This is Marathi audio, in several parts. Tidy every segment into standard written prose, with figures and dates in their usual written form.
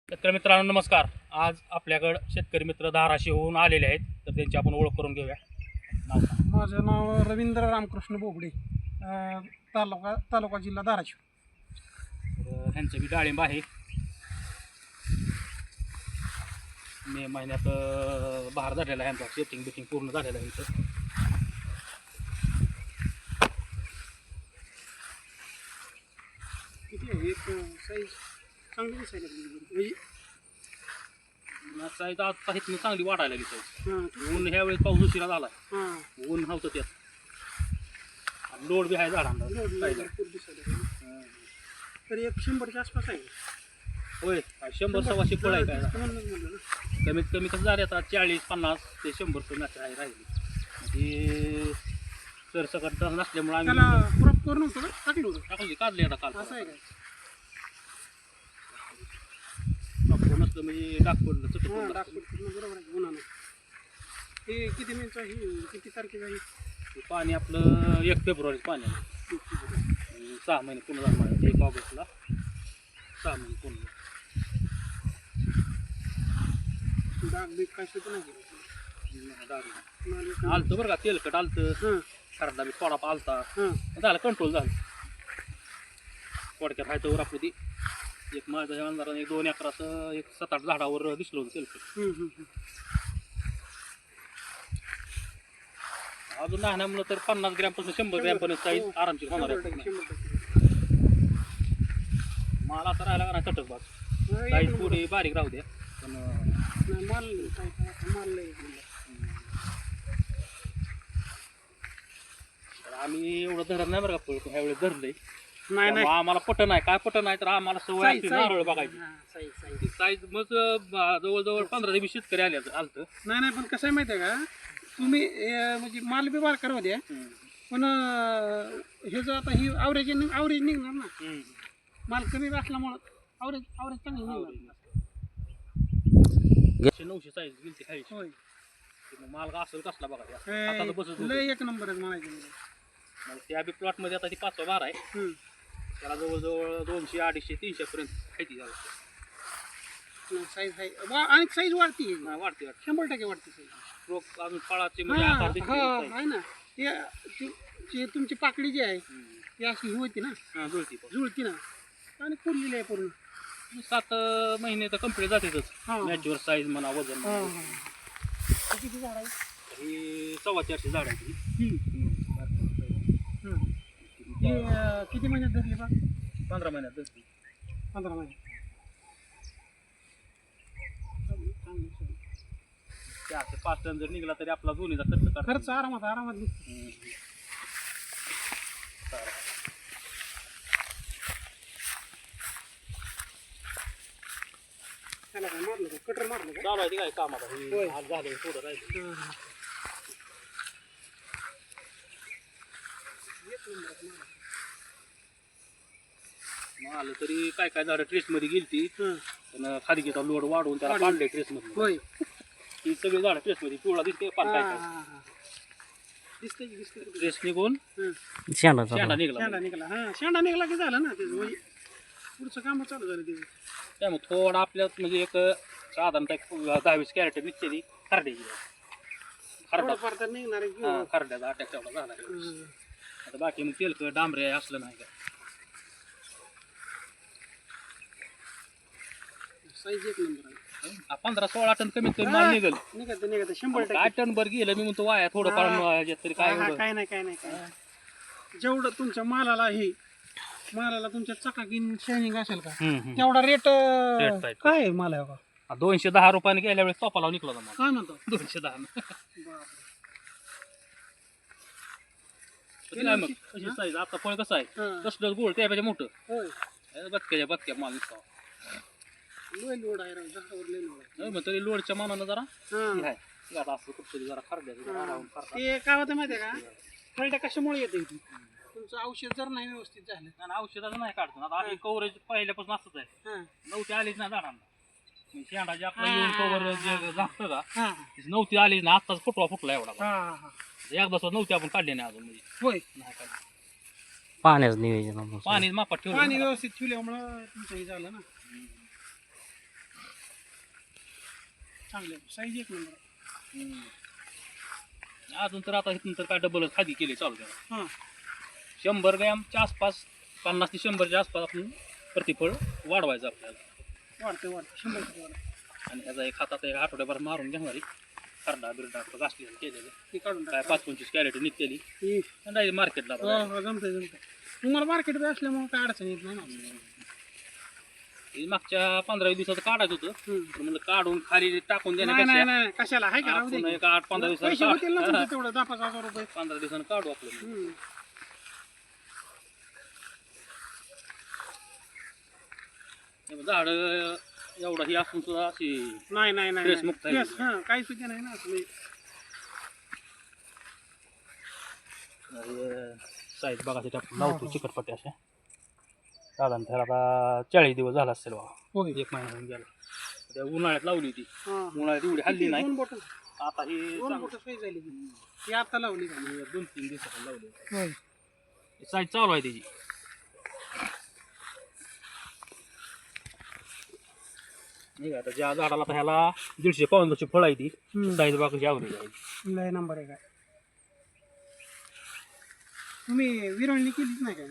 शेतकरी मित्रांनो नमस्कार. आज आपल्याकडे शेतकरी मित्र धाराशिवहून आलेले आहेत, तर त्यांची आपण ओळख करून घेऊया. नाव सांगा. माझं नाव रवींद्र रामकृष्ण बोबडे, तालुका जिल्हा धाराशिव. तर ह्यांचं बी डाळिंब आहे. मे महिन्यात बहार झालेला आहे, ह्यांचा सेटिंग बिटिंग पूर्ण झालेलं आहे इथं. किती आहे एक साईज चांगली दिसायला लागली साईज आता इथून चांगली वाढायला लागली साईज. हां ऊन ह्या वेळेस पाऊस उशिरा झाला, हां ऊन नव्हतं त्यात. आणि लोड बी आहे झाडांना साईजला. भरपूर दिसायला लागली. तरी एक 100च्या आसपास आहे. होय 100-125 फळ आहे काय. म्हणूनच म्हणलं ना. कमीत कमी कसं झाले आता 40-50 ते 100 पण आहे राहिली. ती सरसकट नसल्यामुळे त्याला आम्ही क्रॉप करून नव्हतं का टाकलं होतं टाकली काढली आता काल. असं आहे काय? नसलं म्हणजे डाग पडलं चटक हां पडलं. डाकपूर बरोबर आहे उन्हानं. हे किती मिनिटचं ही किती तारखेचं आहे? ते पाणी आपलं 1 फेब्रुवारी पाणी आहे. 6 महिने पूर्ण झालं. 1 ऑगस्टला 6 महिने पूर्ण. डाग बीग काय सुद्धा नाही गेलं. डाग आलतं बरं का, तेलकट आलतं, हां खरडा बी थोडा आलता, हां झालं कंट्रोल झालं. थोडक्यात हायच्यावर आपलं ती एक माझ्या अंधाराने 2 एकराचं 7-8 झाडावर दिसलं होतं तेलकट. अजून लहानामुळं तर 50 ग्रॅमपासून 100 ग्रॅमपर्यंत साईज आरामशीर होणार आहे. 100%. मला आता राहायला का चटक बाग एक साईज नंबर. पुढे बारीक राहू द्या पण नाही, माल लय म्हणलं. आम्ही एवढं धरत नाही बरं का फळ, ह्यावेळेस धरलंय. नाही त्यामुळं आम्हाला पट नाही, काय पट नाही तर आम्हाला सवय असते नारळ बघायची. ती साईज मग जवळजवळ 15 ते 20 शेतकरी आले आलतं. नाही पण कसं आहे माहिती आहे का, तुम्ही म्हणजे माल बी बारका राहू द्या, पण हे जर आता ही आवरेज निघणार ना. माल कमी असल्यामुळं आवरेज चांगली निघणार. 900 साईज गेली खायची. होय मग माल का असेल कसला बघा हाताला बसत होतं. लय एक नंबर आहे म्हणायचं. मग त्या बी प्लॉटमध्ये आता ती 5वा बार आहे. त्याला जवळजवळ 200, 250, 300 पर्यंत खायची झालं. साईज आहे आणि साईज वाढती वाढते वाढते 100% वाढते साईज. रोग अजून फळाचे म्हणजे आकार दिसते size. आहे ना. ते तुमची पाकडी जी आहे ती अशी ही होती ना, हा, जुळती पण. जुळती ना आणि फुललेली आहे पूर्ण. 7 महिने तर कंप्लीट जातेच. हा. मॅच्युअर साईज म्हणा, वजन म्हणा. किती झाड आहे? ही 450 झाडांची. ती किती महिन्यात धरली बा? 15 महिन्यात धरते. 15 महिने. त्या 5 टन जर निघाला तरी आपला दोन्हीचा खर्च काढतो. खर्च आरामात निघतो. त्याला काय मारलं का? कटर मारलं का? चालू आहे ती काय काम आता. होय. आज झालं थोडं राहिलं. मग आलं तरी काय काय झालं ट्रेस मध्ये गेलती, पण खादीचा लोड वाढवून त्याला काढले ट्रेस मध्ये. होय. ही सगळी झाडं ट्रेस मध्ये पिवळा दिसते पान काय काय दिसते. ट्रेस निघून शेंडा शेंडा निघाला. शेंडा निघाला. शेंडा निघाला की झालं ना त्याचं, म्हणजे पुढचं काम चालू झालं त्याचं. त्यामुळे थोडा आपल्यात म्हणजे एक साधारणतः 10-20 कॅरेट निघते ती खरड्याची. खरडा थोडंफार तर निघणार आहे की. खरड्याचा अटॅक तेवढा झाला. आता बाकी मग तेलकट डांबरे असलं नाही का. साईज एक नंबर आहे. 15-16 टन कमीत कमी माल निघेल. निघत 100%. काय टन भर गेलं मी म्हणतो वाया थोडं फार तरी काय एवढं. काय नाही. जेवढं तुमच्या मालाला तुमच्या चकाकीन शायनिंग असेल का, तेवढा रेट आहे. काय आहे माल आहे का? 210 रुपयाने गेल्या वेळेस तोपाला निघला होता माल. काय म्हणतो? 210. काय मग कशी साईज आता फळ कसं आहे कसलं गोळ त्यापेक्षा मोठं. होय. बदक्या माल निघतो. लय लोड आहे राव, झाडावर लय लोड आहे. मग तरी लोडच्या मानानं जरा हां. हे आहे. आता असं कुठतरी जरा खरड्याचं ते काय होतं माहिती आहे का, खरड्या कशामुळे येते तुमचं औषध जर नाही व्यवस्थित झालं. आणि औषधाचं नाही काढतो. आता आधी कव्हरेज पहिल्यापासून असंच आहे. नव्हती आलीच ना झाडांना. शेंडा जे आपलं येऊन कव्हर जे झाकतं का नव्हती आलीच ना. आत्ताच फुटवा फुटला एवढा. एकदा सुद्धा नव्हती आपण काढली नाही अजून. म्हणजे होय. नाही काढली. पाण्याचं नियोजन पाणी मापात ठेवलं पाणी व्यवस्थित ठेवल्यामुळं तुमचं हे झालं ना. चांगले साईज एक नंबर. अजून तर आता इथून तर काय डबल खादी केले चालू त्याला. हां 100 ग्रॅमच्या आसपास 50 ते 100च्या आसपास आपण प्रतिफळ वाढवायचं आपल्याला. वाढते 100% वाढते. आणि ह्याचा एक हातात एक आठवड्याभर मारून घेणारी खरडा बिरडा घासलेलं केलेलं ते काढून काय 5-25 कॅरेट निघतेली टाक. डायरेक्ट मार्केटला. जमतंय. तुम्हाला मार्केट असल्यामुळे काय अडचण येत नाही ना. मागच्या 15 दिवसाचं काढायचं होतं पण म्हणलं काढून खाली टाकून नाही देण्यापेक्षा नाही कशाला आहे का राहू दे. आपण एक 8-15 पैसे होतील ना दिवसात तुमचे तेवढं 10,000 रुपये. 15 दिवसानं काढू आपलं. झाड एवढा ही असून सुद्धा अशी नाही नाही नाही Stress मुक्त आहे. Stress, हां काही सुद्धा नाही ना असं. साईज बघायसाठी आपण लावतो चिकटपट्टी अशा. साधारण त्याला आता 40 दिवस झाला असेल बाबा. होय. 1 महिना होऊन गेला. त्या उन्हाळ्यात लावली होती. हां. उन्हाळ्यात एवढी हल्ली नाही. 2 बोटं आता ही 2 बोटं साईज झाली ती आता लावली का. 2-3 दिवसात लावली. होय. साईज चालू आहे त्याची. नाही का आता ज्या झाडाला आता ह्याला 150-200 फळ आहे ती साईज बाकीची आवरेज आहे. लय नंबर आहे काय. तुम्ही विरळणी केलीच नाही काय.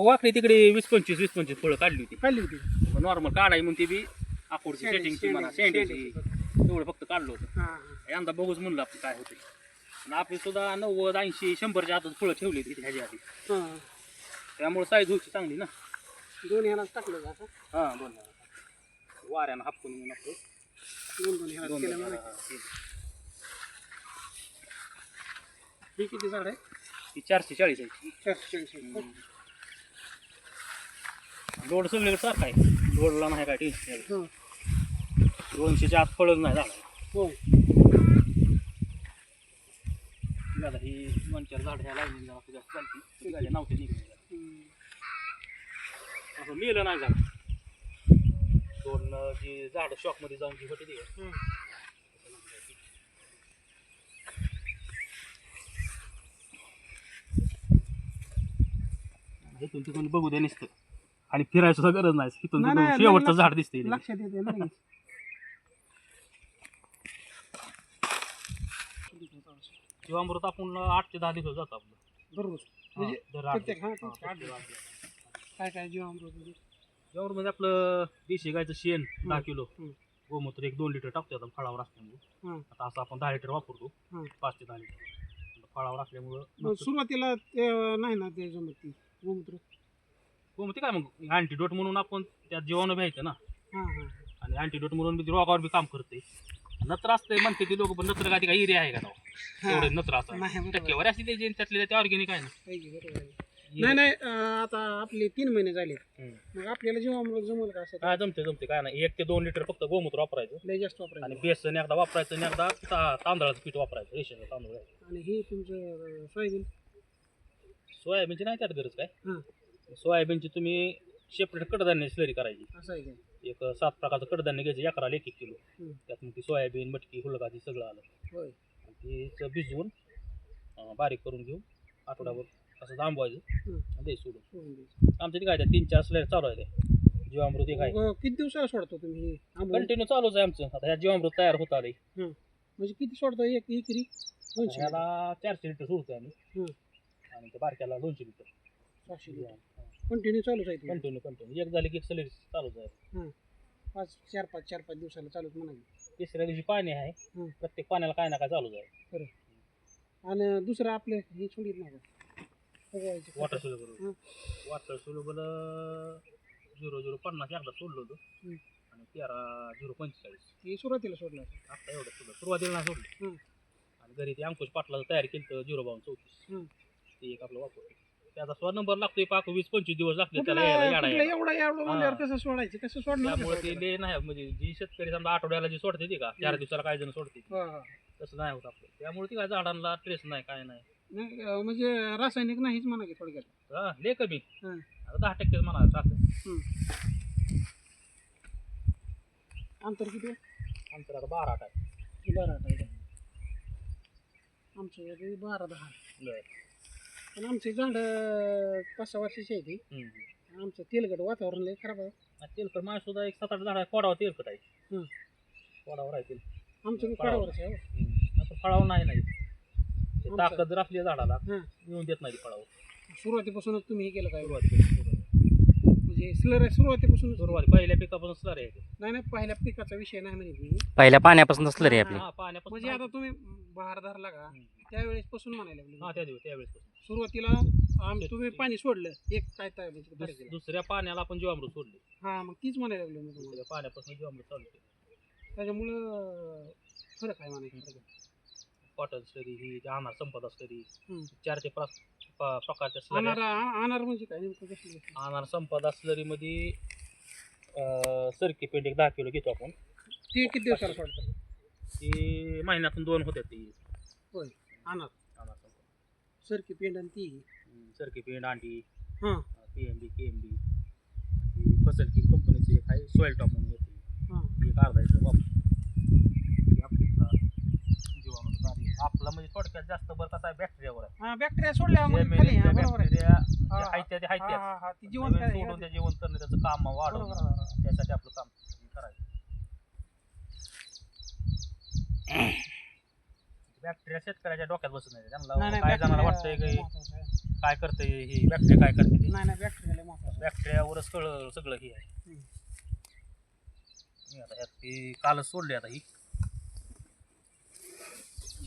वाकडी तिकडे 20-25 फळं काढली होती. खाल्ली होती. नॉर्मल काढाय म्हणून ती बी आकोडची Sanding, सेटिंगची म्हणा sanding, सेंडिंगची तेवढं फक्त काढलं होतं. हां यंदा बघूच म्हणलं आपण काय होते. आणि आपली सुद्धा 90-80-100च्या आतच फळं ठेवली होती ह्याच्या आधी. हां त्यामुळे साईज व्हायची चांगली ना. 2 ह्यालाच टाकलं का असं. हां दोन वाऱ्यानं हापकून म्हणून आपलं 2 ह्यालाच केलं म्हणा. हे किती झाड आहे. ती 440 आहे. 440. लोड सगळीकडे सारखा आहे. लोडला नाही काय टेन्शन. हां 200च्या आत फळच नाही झालं. होय. दादा ही 2-4 झाड ह्या लागली जास्त चालती गाड्या नव्हते निघून असं मेलं नाही झालं. 2 जी झाडं शॉपमध्ये जाऊन जी होती ती इथून तिथून बघू दे नुसतं आणि फिरायची सुद्धा गरज नाही. इथून नाही, तिथून नाही, शेवटचं लक्ष- झाड दिसते. लक्षात येते ना. जीवामृत आपण 8 ते 10 दिवस जातो आपलं. बरोबर. म्हणजे प्रत्येक काय काय जीवामृत जीवामृत म्हणजे आपलं देशी गायचं शेण 10 किलो हं. गोमूत्र 1-2 लिटर टाकतो आता फळावर असल्यामुळे. हां. आता असं आपण 10 लिटर वापरतो. हं. 5 ते 10 लिटर फळावर असल्यामुळं मग सुरुवातीला ते नाही ना ते जमत ती गोमूत्र. गोमूत्र काय मग अँटीडोट म्हणून आपण त्यात जीवाणू भ्यायचं ना. हां हां आणि अँटीडोट म्हणून बी रोगावर बी काम करते. नत्र असते म्हणते ती लोक पण नत्र काय ती काय एरिया आहे का तेवढे नत्र नाही, असतात बरोबर. टक्केवारी असते त्याची त्यातले ते ऑर्गॅनिक आहे ना. पाहिजे बरोबर आहे. नाही नाही आता आपले 3 महिने झाले. मग आपल्याला जीवामृत जमल का असं. काय जमते काय नाही 1 ते 2 लिटर फक्त गोमूत्र वापरायचं लय जास्त वापरायचं. आणि बेसन एकदा वापरायचं आणि एकदा तांदळाचं पीठ वापरायचं रेशनचं तांदूळ आहे. आणि हे तुमचं सोयाबीन. सोयाबीनची नाही त्यात गरज काय. हां सोयाबीनची तुम्ही सेपरेट कडधान्य स्लरी करायची. असं आहे काय. एक 7 प्रकारचं कडधान्य घ्यायचं एकराला 1-1 किलो. हं. त्यात मग ती सोयाबीन मटकी हुलगाची सगळं आलं होय. आणि ते भिजवून बारीक करून घेऊन आठवड्यावर असं थांबवायचं हं. आणि द्यायचं सोडून. सोडून द्यायचं. आमच्या ते काय 3-4 स्लॅड चालू आहे ते जीवामृत एक आहे मग किती दिवसाला सोडतो तुम्ही हे आंबोली? कंटिन्यू चालूच आहे आमचं. आता ह्या जीवामृत तयार होत आले म्हणजे किती सोडतो एक एकरी 200 ह्याला 400 लिटर सोडतोय आम्ही हं. आणि ते बारक्याला 200 लिटर 600 कंटिन्यू चालूच आहे तुम्ही. कंटिन्यू एक झाली की एक सलरी चालूच आहे. हां 4-5 दिवसाला चालूच म्हणाले. तिसऱ्या दिवशी पाणी आहे. हं. प्रत्येक पाण्याला काय ना काय चालूच आहे. खरं. आणि दुसरं आपलं हे सोडित नाही का सगळ्याचं. वॉटर सोल्युबल हं. 0050 एकदा सोडलं होतं हं. आणि 13-045 हे सुरुवातीला सोडलं असेल. आता एवढं सोडलं सुरुवातीला नाही सोडलं. हं. आणि घरी ते अंकुश पाटलाचं तयार केलं तर 05234 हं. ते एक आपलं वापरतो. त्याचा स्व नंबर लागतोय पाक 20-25 दिवस लागते त्याला कुठलं यायला याडा यायला. एवढं म्हणल्यावर कसं सोडायचं कसं सोडणार त्यामुळे ते लय नाही म्हणजे जी शेतकरी समजा आठवड्याला जी सोडते ती का 4 दिवसाला काही जण सोडते तसं नाही होत आपलं. त्यामुळे ती काय झाडांना ट्रेस नाही काय नाही. नाही म्हणजे रासायनिक नाहीच म्हणा की थोडक्यात. हा लय कमी. हं. आता 10% म्हणायचं असं. हं. अंतर किती आहे? अंतर आता 12 आहे. 12 आहे. आमचं 12-10. बरं. पण आमची झाड 5-6 वर्षाची आहे ती. आमचं तेलकट वातावरण लय खराब आहे. तेलकट माझ्या सुद्धा एक 7-8 झाड आहे फोडावं तेलकट आहे. हं. वडावर राहतील आमचं कडावरच आहे हो. आपण फळावर नाही ते ताकद जर असली झाडाला येऊन देत नाही फळावर. सुरुवातीपासूनच तुम्ही हे केलं काय सुरुवात म्हणजे स्लर सुरुवातीपासूनच सुरुवात पहिल्या पिकापासून स्लर आहे नाही पहिल्या पिकाचा विषय नाही म्हणजे मी पहिल्या पाण्यापासून असलं रे आपली. पाण्यापासून म्हणजे आता तुम्ही बहार धरला का त्यावेळेस पासून म्हणायला लागले त्यावेळेस सुरुवातीला तुम्ही पाणी सोडलं एक काय तारखेला दुसऱ्या पाण्याला आपण जीवामृत सोडले. हा मग तीच म्हणायला लागलो मी तुम्हाला. दुसऱ्या पाण्यापासून जीवामृत चालू केलं. त्याच्यामुळं फरक आहे म्हणायचं. कॉटन स्लरी ही अनार संपदा स्लरी 4 ते 5 प्रकारच्या स्लरी. अनार म्हणजे काय नेमकं कसलं? अनार संपदा स्लरी मध्ये सरकी पेंट एक 10 किलो घेतो आपण. ते किती दिवसाला सोडतात? ती महिन्यातून 2 होत्या ती. होय अनार अनार संपदा सरकी पेंड आणि ती सरकी पेंट अंडी हां PMB KMB फसल की कंपनीची एक आहे सॉइल टॉप म्हणून येते. हां ती एक अर्धा लिटर वापर. आपला म्हणजे थोडक्यात जास्त बरं कसा आहे बॅक्टेरियावर आहे. हां बॅक्टेरिया सोडल्या मग खाली हां बरोबर आहे. बॅक्टेरिया हां ती जीवन सोडून ते जीवन करणे त्याचं काम वाढवणं त्यासाठी आपलं काम करायचं. बॅक्टेरिया शेतकऱ्याच्या डोक्यात बसत नाही. त्यांना काय जणांना वाटतंय की काय करतंय ही बॅक्टेरिया काय करते ते. नाही बॅक्टेरिया महत्वाचं. बॅक्टेरियावरच सगळं हे आहे. मी आता ह्यात ती कालच सोडली आता ही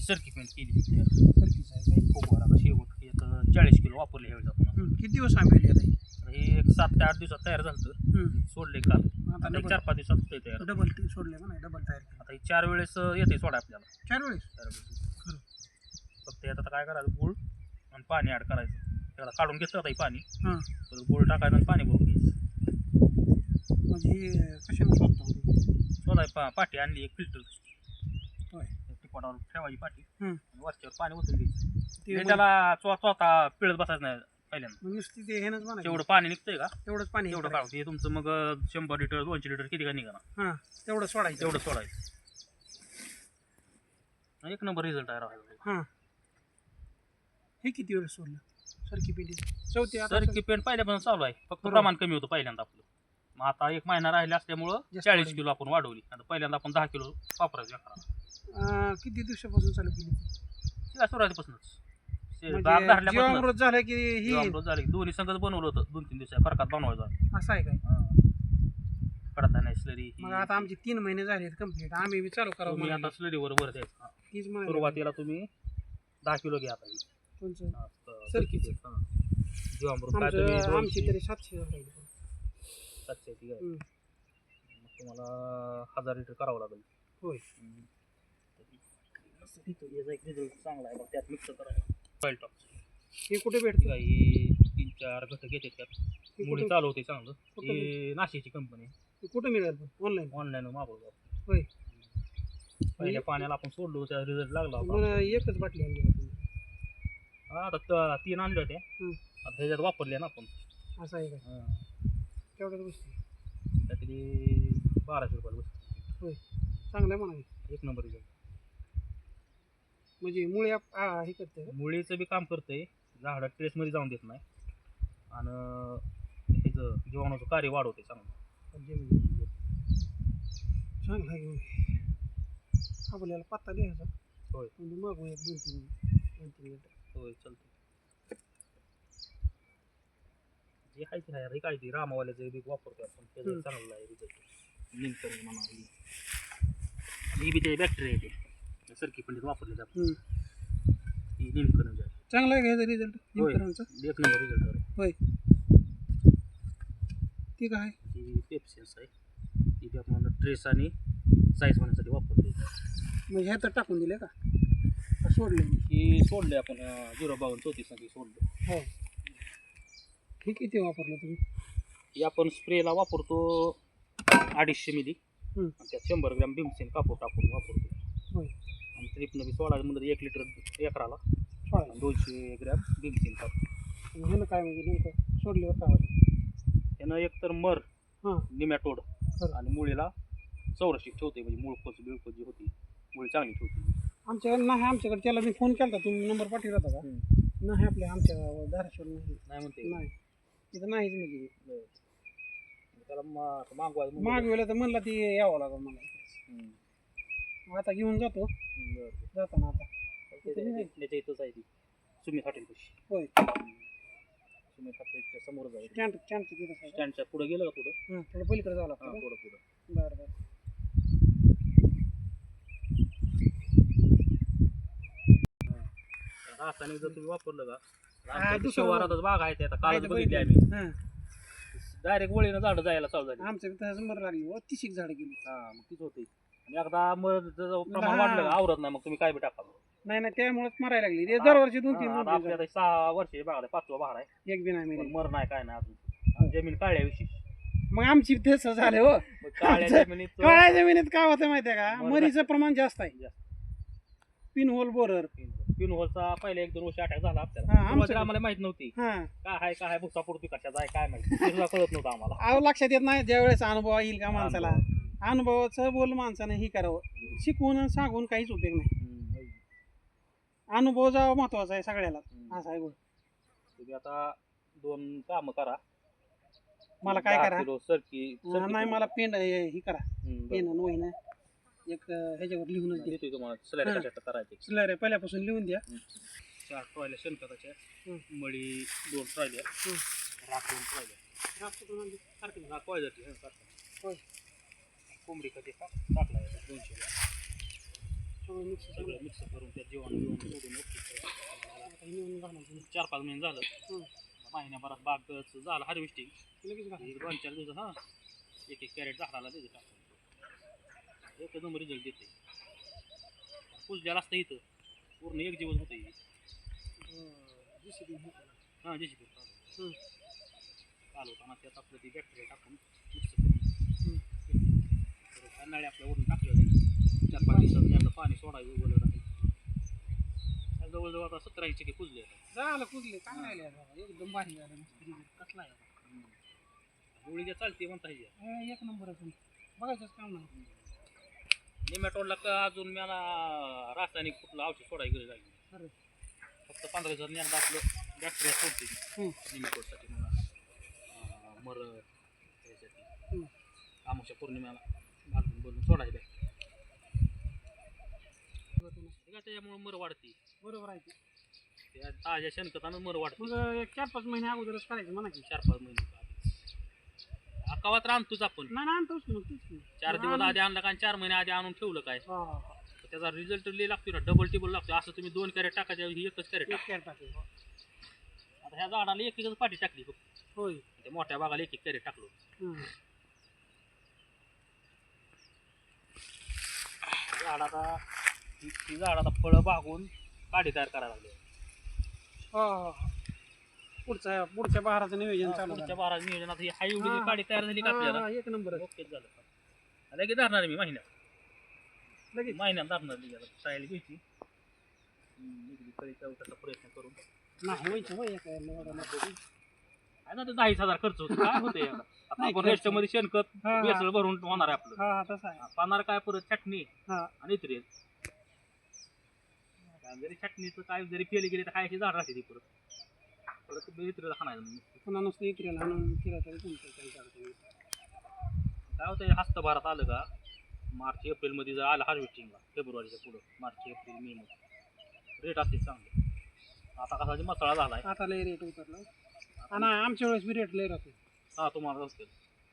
सरकी पेंट केली. सरकीच आहे काय? खूप आता शेवट एक 40 किलो वापरले ह्यावेळेस आपण. किती दिवस आंबेली आता ही? हे एक 7 ते 8 दिवसात तयार झालं. सोडले काल आता 4-5 दिवसात होतंय तयार. डबल सोडले का नाही? डबल तयार केलं आता ही 4 वेळेस येते सोडा आपल्याला. 4 वेळेस. फक्त यात आता काय करायचं गुळ आणि पाणी ॲड करायचं. त्याला काढून घेतलं आता हे पाणी हां तर गुळ टाकायचं आणि पाणी भरून घ्यायचं. म्हणजे कशाने शोधतो? शोधाय पाटी आणली एक फिल्टर होय टिपाटावर ठेवायची पाटी हं. आणि वरच्यावर पाणी ओतून घ्यायचं. ते त्याला चोथा पिळत बसायचं नाही पहिल्यांदा. नुसती ते हेनच म्हणा जेवढं पाणी निघतंय का तेवढंच पाणी तेवढं काढून हे तुमचं मग 100 लिटर 200 लिटर किती का निघाला हां तेवढं सोडायचं. तेवढं सोडायचं. एक नंबर रिझल्ट आहे राहायला. हां हे किती वेळ सोडलं सरकी पेंडी? चौथी आता सरकी पेंट पहिल्यापासून चालू आहे. फक्त प्रमाण कमी होतं पहिल्यांदा आपलं. मग आता 1 महिना राहिले असल्यामुळं जास्त 40 किलो आपण वाढवली. आता पहिल्यांदा आपण 10 किलो वापरायचं एखादा. किती दिवसापासून चालू केली? तिला सुरुवातीपासूनच म्हणजे जीवामृत झालं की ही झाले दोन्ही संघच बनवलं होतं 2-3 दिवसात फरकात बनवायचं. असं आहे काय? कडता स्लरी. मग आता आमचे 3 महिने झाले कंप्लीट. आम्ही बी चालू करावं तुम्ही म्हणाले. आता स्लरीवर वर द्यायचं. तीच म्हणाले. सुरुवातीला तुम्ही 10 किलो घ्या आता. तुमचं सरकीचे जीवामृत काय आमची तुम्ही तरी 700 झाली. 700 ती आहे. मग तुम्हाला 1000 लिटर करावं लागेल. होय चांगला आहे बघ त्यात मिक्स करायला. सॉइल टॉप हे कुठे भेटतं? ही 3-4 घटक घेते त्यात. मुळे चालू होते चांगलं. ही नाशिकची कंपनी हे कुठे मिळेल? ऑनलाईन ऑनलाईन मागवलं. होय पहिल्या पाण्याला आपण सोडलो त्या रिझल्ट लागला होता. मला एकच बाटली आणली होती. आता 3 आणले होते. आता ह्याच्यात वापरले ना आपण. असं आहे का? तेवढ्याच गोष्टी काहीतरी 1200 रुपयाला बसते. होय चांगलं आहे म्हणाले. एक नंबर रिझल्ट. म्हणजे मुळे हे करते का? मुळीचं बी काम करतंय. झाडं ट्रेसमध्ये जाऊन देत नाही आणि ह्याचं जीवाणूचं कार्य वाढवते चांगलं. चांगलं आहे. आपल्याला पत्ता द्यायचा. होय म्हणजे मागू 1-2-3 लिटर. होय चालतं. जे आहे ते आहे काय ते रामावाल्याचं बी वापरतो आपण. त्याचं चांगलं आहे रिझल्ट. निमकरण म्हणा ही बी ते बॅक्टेरिया येते सरकी पंडित वापरले जातात. ही निमकरण जे आहे चांगला आहे का रिझल्ट? होय. निमकरणचा? एक नंबर रिझल्ट आहे. होय ती काय? ही पेप्सियन्स आहे. ही बी आपण ट्रेस आणि साईज होण्यासाठी वापरते. म्हणजे ह्यात टाकून दिले का सोडले? ही सोडले आपण 052-34 साठी सोडले. हो हे किती वापरलं तुम्ही? ही आपण स्प्रेला वापरतो 250 मिली आणि त्यात 100 ग्रॅम भीमसेन कापूर टाकून वापरतो. होय आणि ट्रिपनं बी सोडायचं म्हणजे 1 लिटर एकराला सोडा. 200 ग्रॅम भीमसेन कापूर. ह्यानं काय म्हणजे नेमकं सोडल्यावर काय होतं? त्यानं एकतर मर हां निमॅटोड खरं. आणि मुळीला संरक्षित ठेवते. म्हणजे मूळखोच बिळखोच जी होती मुळी चांगली ठेवते. आमच्याकडे नाही. आमच्याकडे त्याला मी फोन केला तुम्ही नंबर पाठवला होता का? नाही आपल्या आमच्या धाराशिवर नाही म्हणते नाही तिथं नाहीच. म्हणजे त्याला मागवायचं मागवेला तर म्हणला ती यावं लागेल मला. आता घेऊन जातो जाताना आता त्याच्या इथंच आहे ती सुमित हॉटेलपाशी. होय सुमित हॉटेलच्या समोर जाईल. स्टँडच्या तिथं आहे का? स्टँडच्या पुढे गेलं का पुढं थोडं पलीकडे जावं लागतं का? पुढं पुढं बरं बरं रासायनिक जर तुम्ही वापरलं का दुसरं शहरातच बाग आहे ते आता कालच आहे बघितली ते आम्ही हां डायरेक्ट वळीनं झाडं जायला चालू झाली. आमचं तसं मर लागली हो 30 झाडं गेली. हा मग तीच होती. आणि एकदा मग प्रमाण हा. वाढलं का आवरत नाही मग तुम्ही काय बी टाका. नाही नाही त्यामुळेच मरायला लागली ते दरवर्षी दोन तीन आता आपल्या 6 वर्षे बाग आहे 5वा बहार आहे एक बी नाही मेली. पण मर नाही काय नाही अजून जमीन काळ्या विशेष मग आमची तसं झालं हो मग काळ्या जमिनीत काळ्या जमिनीत काय होतं माहितीये का मर मरीचं प्रमाण जास्त आहे. जास्त. पिन होल बोरर पिनहोलचा पहिले 1-2 वर्ष अटॅक झाला हा, आपल्याला आमचं- सुरुवातीला आम्हाला माहित नव्हती हा काय आहे भुसा पडतो कशाचा आहे काय माहिती ते सुद्धा कळत नव्हतं आम्हाला. अहो लक्षात येत नाही ज्या वेळेस अनुभव येईल का माणसाला अनुभवाचं बोल माणसाने ही करावं शिकवून आणि सांगून काहीच उपयोग नाही. अनुभव जावा महत्वाचा आहे सगळ्याला असा आहे गोष्ट. तुम्ही आता 2 कामं करा. मला काय 10 करा किलो सरकी नाही मला पेंड ही करा पेन आणि वहीनं एक ह्याच्यावर लिहूनच दे. देतोय तुम्हाला सलाड हा. कशाचं करायचे. सिलेर पहिल्यापासून लिहून द्या. 4 ट्रॉयल्या शेणखताच्या हं. मळी 2 ट्रॉयल्या राख 2 ट्रॉयल्या हा कोयजाची होय. कोंबडी खते टाकला 200 ग्रॅम. सगळं मिक्स सगळं मिक्स करून त्यात जेवण सोडून 4-5 महिने झालं. महिन्याभरात बाग झालं हार्वेस्टिंग. लगेच घाला. 2-4 दिवस हा 1-1 कॅरेट झाडाला त्याचे टाकून एक नंबर रिझल्ट देते. पुजल्याला असतं इथं पूर्ण एक दिवस होतं हां जेसीबी चालवताना त्यात आपलं ती बॅक्टेरिया टाकून मिक्स करून परत नळी आपल्या वरून टाकलं 4-5 दिवसात एकदा पाणी सोडायचं वगैरे टाकायचं. जवळजवळ आता 17 टक्के पुजले झालं कुजले काय राहिले आता एकदम भारी झालं कसला आहे गोळी चालते म्हणता येईल. एक नंबर असून बघायचंच काम नाही. निमॅटोडला का अजून मला रासायनिक कुठलं औषध सोडायची गरज लागली. अरे फक्त 15 दिवसांनी एकदा आपलं बॅक्टेरिया सोडते निमॅटोडसाठी मला मर त्यासाठी आमुषा पौर्णिमेला घालून बोलून सोडायचं. त्याच्यामुळे मर वाढते. बरोबर आहे ते. त्या ताज्या शेणखतानं मर वाढते. मग एक 4-5 महिने अगोदरच करायचं म्हणा की 4-5 महिने अकावात आणतोच आपण. नाही आणतोच मग तेच की. 4 दिवस आधी आणलं का 4 महिने आधी आणून ठेवलं काय हा, हा. त्याचा रिझल्ट लागतो ना डबल टेबल लागतो. असं तुम्ही 2 कॅरेट टाकायच्या ही एकच कॅरेट एक कॅरेट टाकलं. आता ह्या झाडाला एकच पाठी टाकली फक्त. होय. त्या मोठ्या बागाला 1-1 कॅरेट टाकलो. हं. झाड आता ती झाड आता फळं बागून काठी तयार करायला लागले. हा, हा. पुढच्या बहाराचं नियोजन चालू पुढच्या 12 नियोजनात ही हाय एवढी काठी तयार झाली का आपल्याला झालं. एक नंबर ओके झालं. लगेच धरणार मी महिन्यात लगेच धरणार ट्रायल घ्यायची त्याचा प्रयत्न करून नाही व्हायचं होय एका एवढं नको. आहे ना ते 10,000 खर्च होतो काय होते आता आपण रेस्ट मध्ये शेणखत हा. बेसळ भरून होणार आहे आपलं. हा तसं आहे. पाहणार काय परत चटणी हा आणि इतरे जरी चटणीचं काय जरी केली गेली तर खायची झाड राहते ती परत इतरे खाणायचं. पुन्हा नुसतं इकरेला आणून केलं तरी तुमचं काही चालतं नाही. काय होतं हस्त भारत आलं का मार्च एप्रिल मध्ये जर आलं हार्वेस्टिंगला फेब्रुवारीच्या पुढं मार्च एप्रिल मे मध्ये रेट असते चांगले. आता कसा मसाळा झालाय आता लय रेट उतरला आणि आमच्या वेळेस बी रेट लय राहते. हा तुम्हाला असतील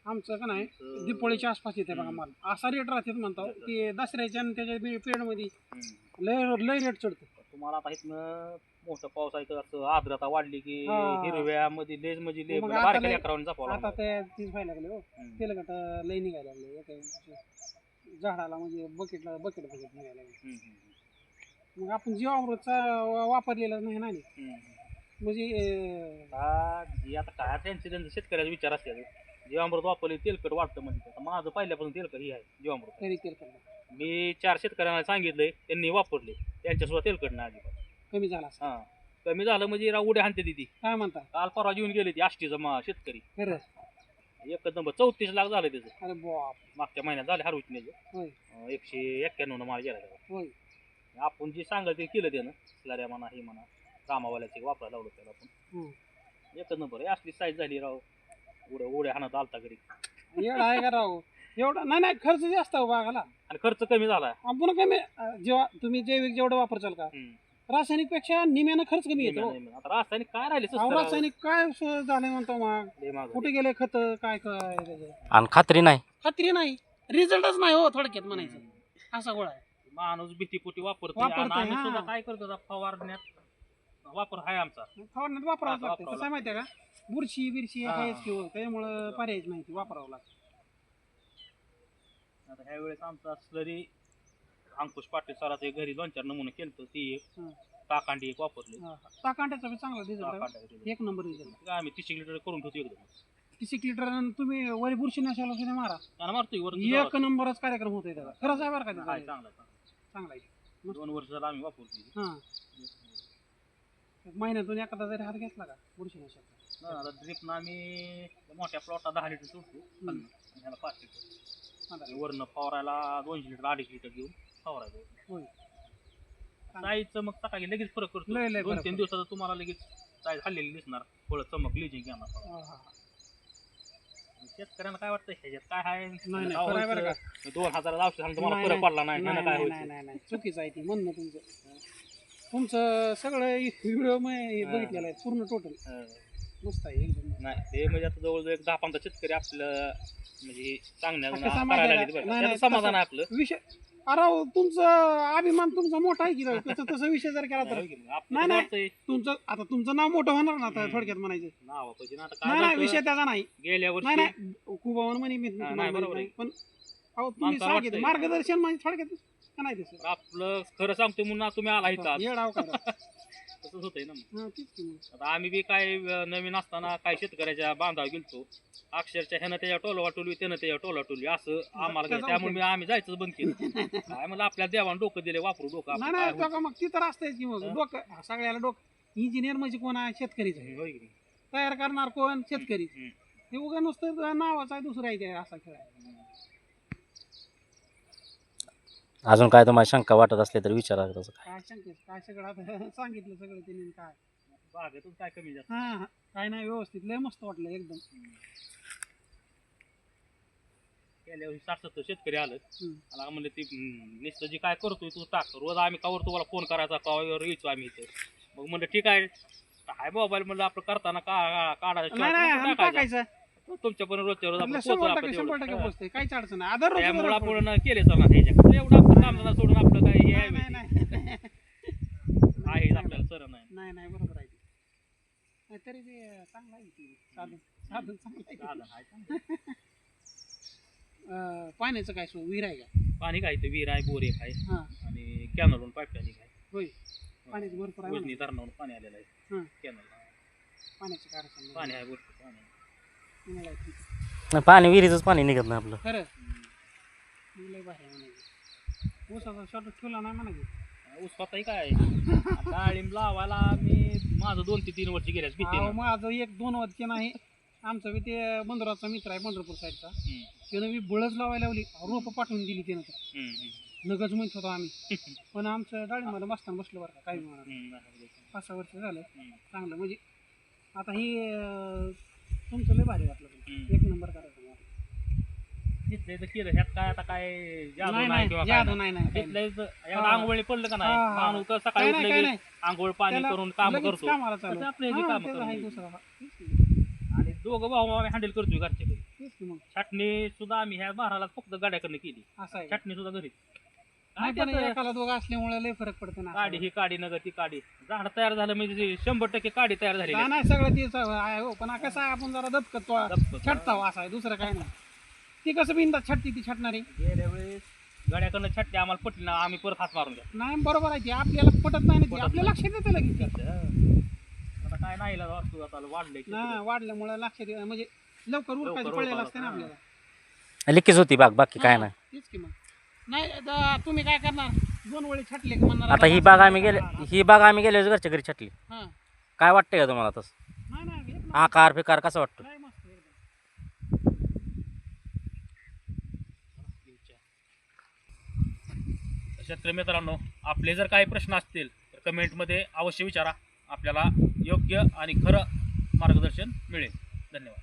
आमचं का नाही दिपोळीच्या आसपास येते बघा माल असा रेट राहते म्हणतो की दसऱ्याच्या आणि त्याच्या पिरियडमध्ये लय रेट चढतो. तुम्हाला आता इथनं मोठं पाऊस आहे तर असं आर्द्रता वाढली की हा. हिरव्यामध्ये लेज म्हणजे मग आता बारक्या लय- लेकरांनी जपावं आता लागलं. ते तीच व्हायला लागले हो तेलकट लय निघायला लागले झाडाला म्हणजे बकेट निघायला लागले. मग आपण जीवामृतचा वापरलेला नाही ना म्हणजे जी आता काय त्यांचे शेतकऱ्याचा विचार असते जीवामृत वापरले तेलकट वाटतं म्हणजे आता माझं पहिल्यापासून तेलकट ही आहे जीवामृत. तरी तेलकट मी 4 शेतकऱ्यांना सांगितलंय त्यांनी वापरले त्यांच्यासोबत तेलकट नाही अजिबात. कमी झाला असं. हा कमी झालं म्हणजे उड्या हाणते ती काय म्हणता काल परवा येऊन गेले ती आष्टीचं शेतकरी खरं एक नंबर 34 लाख झालं त्याचं अरे बाप मागच्या महिन्यात झाले हार्वेस्टिंगचं होय 191 माल गेला त्याला. होय आपण जे सांगाल ते केलं त्यानं स्लऱ्या म्हणा हे म्हणा कामावाल्याचे वापरायला लावलं त्याला आपण एक नंबर आहे असली साईज झाली राव उड्या हाणत आलता घरी. येड आहे का राव एवढा नाही खर्च जास्त आहे बागाला आणि खर्च कमी झाला पुन्हा कमी जेव्हा तुम्ही जैविक जेवढं वापरचाल का रासायनिक पेक्षा निम्यानं खर्च कमी येतो. आता रासायनिक काय राहिले अहो, रासायनिक काय झाले म्हणतो मग कुठे गेले खत काय काय त्याचं? आणि खात्री नाही. खात्री नाही रिझल्टच नाही हो थोडक्यात म्हणायचं असा गोळा आहे. माणूस भीतीपोटी वापरतो वापरतोय, आम्ही हा. सुद्धा काय करतो फवारण्यात वापर आहे आमचा. फवारण्यात वापरावं लागतं वापरावं कसं माहितीये का बुरशी बिरशी हा. आहेच किंवा त्यामुळं पर्यायच नाही वापरावं लागतं. आता ह्या वेळेस आमचा स्लरी अंकुश पाटील सराचे घरी 2-4 नमुने केलं ती एक हं. टाकांडी एक वापरली. टाकांड्याचा बी चांगला रिझल्ट टाकांडी एक नंबर रिझल्ट. आम्ही 30 लिटर करून ठेवतो एकदम 30 लिटर तुम्ही वरी बुरशी नशाला सुद्धा मारा आणि मारतोय वर एक नंबरच कार्यक्रम होतोय त्याचा खरंच आहे बरं का चांगला त्याचा चांगला आहे. 2 वर्ष झालं आम्ही वापरतो. हां महिन्यातून एखादा जरी हात घेतला का बुरशी नशाचा आता ड्रिपनं आम्ही मोठ्या प्लॉटला 10 लिटर सोडतो आणि ह्याला 5 लिटर वरनं फवारायला 200 लिटर 2.5 लिटर घेऊन फवारायचं. होय साईजचं मग सकाळी लगेच फरक करतो. लय फरक 2-3 दिवसात तुम्हाला लगेच साईज हल्लेली दिसणार फळ चमक लिजिंग येणार. हा, हा. शेतकऱ्यांना काय वाटतं ह्याच्यात काय आहे नाही, खरं आहे बरं का. 2000 औषध आणि तुम्हाला नाही, फरक पडला नाही ह्यानं काय नाही होईल. नाही चुकीचं आहे ती म्हणणं तुमचं सगळं व्हिडिओ मी बघितलेलं आहे पूर्ण टोटल मस्त आहे एकदम. नाही ते म्हणजे आता जवळजवळ एक 10-15 शेतकरी आपलं म्हणजे चांगल्या कसं माहिती करायला आहे लागले का? बरं. नाही, त्याचं नाही, समाधान तसं- आहे आपलं. विषय अरे तुमचा अभिमान तुमचा मोठा आहे की राव. तसं विषय जर केला तर आपलं नाही. वाटतंय तुमचं नाव मोठं होणार ना आता थोडक्यात म्हणायचं. नावापाशी ना आता नाही काय नाही विषय झालं, त्याचा नाही गेल्या नाही वर्षी नाही कुबावन म्हणे मी तुम्हाला नाही, म्हणत बरोबर नाही. आहे. पण अहो तुम्ही माणसाला सांगितलं वाटतंय. मार्गदर्शन म्हणजे थोडक्यात का नाही तसं आपलं खरं सांगतो म्हणून तुम्ही आला इथं येडाव करा. तसंच होतंय ना मग. हा, तेच की मग. आता आम्ही बी काय नवीन असताना काय शेतकऱ्याच्या बांधावर गेलतो अक्षरशः ह्यानं त्याच्या टोलवा टोलवी त्यानं त्याच्या टोलवा टोलवी असं आम्हाला त्याचा त्यामुळे आम्ही जायचं बंद केलं. काय म्हणलं आपल्या देवानं डोकं दिले वापरू डोकं नाही आपलं नाही काय तो का मग ती तर असतेच की मग हा. डोकं सगळ्याला डोकं इंजिनियर म्हणजे कोण आहे शेतकरीच आहे. होईल. होय की नाही? तयार करणार कोण शेतकरीच. हम्म. ते उगा नुसतं नावाचा आहे दुसरा आहे ते असा खेळ आहे. अजून काय तुम्हाला शंका वाटत असले तर विचारा तसं. काय शंकेत काय सगळं आता सांगितलं सगळं त्यांनी काय बागेतून काय कमी जास्त हा हा. काय नाही व्यवस्थित लय मस्त वाटलं एकदम. गेल्या वर्षी 60-70 शेतकरी आलं हम्म. मला म्हणलं ती नुसतं जे काय करतोय तू टाक रोज आम्ही कावर तुम्हाला फोन करायचा कावर यायचो आम्ही इथं. मग म्हणलं ठीक आहे काय मोबाईल म्हणलं आपलं करताना काढायचं नाही नाही आम्ही टाकायचं तुमच्या पण रोजच्या रोज आपण आपलं पोहोचू 100% आपण पोचतंय काहीच अडचण नाही आदर त्यामुळे आपण केले चला ह्याच्या एवढं आपलं काम सोडून आपलं काय हे आहे नाही माहिती. नाही आहे आपल्याला सर नाही नाही नाही बरोबर आहे ते. नाही तरी ते चांगलं आहे की साधन साधन चांगलं आहे साधन आहे चांगलं. पाण्याचं काय सोय विहीर आहे का पाणी काय ते विहीर आहे बोर एक आहे हां आणि कॅनलवरून पाईपलाईन आहे होय पाण्याचं भरपूर आहे वजनी म्हणा. धरणावरून पाणी आलेलं आहे हां कॅनल पाण्याचं काय अडचण पाणी नाही. आहे भरपूर पाणी आहे. चांगलं आहे ठीक. नाही, पाणी विहिरीचंच पाणी निघत नाही आपलं. खरं मग लय भारी आहे म्हणायचं. ऊसाचा शॉर्ट ठेवला नाही म्हणा की. ऊस स्वतःही काय डाळिंब लावायला मी माझं 2 ते 3 वर्ष गेल्यास भीती अहो, माझं 1-2 वर्ष नाही आमचं बी ते बंदराचा मित्र आहे पंढरपूर साईडचा त्यानं मी बळच लावायला लावली रोपं पाठवून दिली त्यानं तर नगच म्हणत होतो आम्ही पण आमचं डाळिंबाला मस्तान बसलं बरं का काही म्हणा 5-6 वर्ष झालं चांगलं म्हणजे आता ही तुमचं लय भारी वाटलं पण. एक नंबर करायचं मला. तिथलं तर केलं ह्यात काय आता काय जादू नाही नाही किंवा नाही काय जादू नाही नाही काही नाही. तिथलं एकदा हा. आंघोळी पडलं का नाही हा, हा. माणूस तर सकाळी काही नाही, उठलं काही की नाही. आंघोळ पाणी त्याला करून काम लगेच करतो कामाला चालू. तसं आपलं हे हा, काम त्याचं करून आहे घेऊ. दुसरं. तेच की. आणि दोघं भाऊ आम्ही हँडल करतोय घरच्या घरी तेच की मग छाटणी सुद्धा आम्ही ह्या महाराला फक्त गाड्याकडनं केली असं आहे. छाटणी सुद्धा घरी नाही पण त्याचं एकाला दोघं असल्यामुळे लय फरक पडतो ना. काडी ही काडी नगर ती काडी झाड तयार झालं म्हणजे 100% काडी तयार झाली नाही नाही, सगळं तेच आहे हो पण कसं आहे आपण जरा दबकत छटताव असं आहे दुसरं काय नाही. ती कसं बिंदा छटती ती छटणारी गेल्या वेळेस गाड्याकडनं छटणी आम्हाला पटली ना आम्ही परत हात मारून घ्या नाही बरोबर आहे ती आपल्याला पटत नाही ना ती आपल्या लक्षात येतं लगेच ती. आता काय नाही वाटतो आता वाढले ना वाढल्यामुळे लक्षात येतं म्हणजे लवकर उरकायचं लवकर पडलेलं उरकायचं, असते ना हा. आपल्याला. लिकेज होती बाग बाकी काय हा, नाही. तेच की मग नाही आता तुम्ही काय करणार 2 वेळी छटले की म्हणणार आता ही बाग आम्ही गेल्या वेळेस घरच्या घरी छाटली. हा काय वाटतंय का तुम्हाला तसं नाही नाही एक नंबर. आकार फिकार कसा वाटतो? लय मस्त एकदम. शेतकरी मित्रांनो आपले जर काही प्रश्न असतील तर कमेंटमध्ये अवश्य विचारा आपल्याला योग्य आणि खरं मार्गदर्शन मिळेल. धन्यवाद.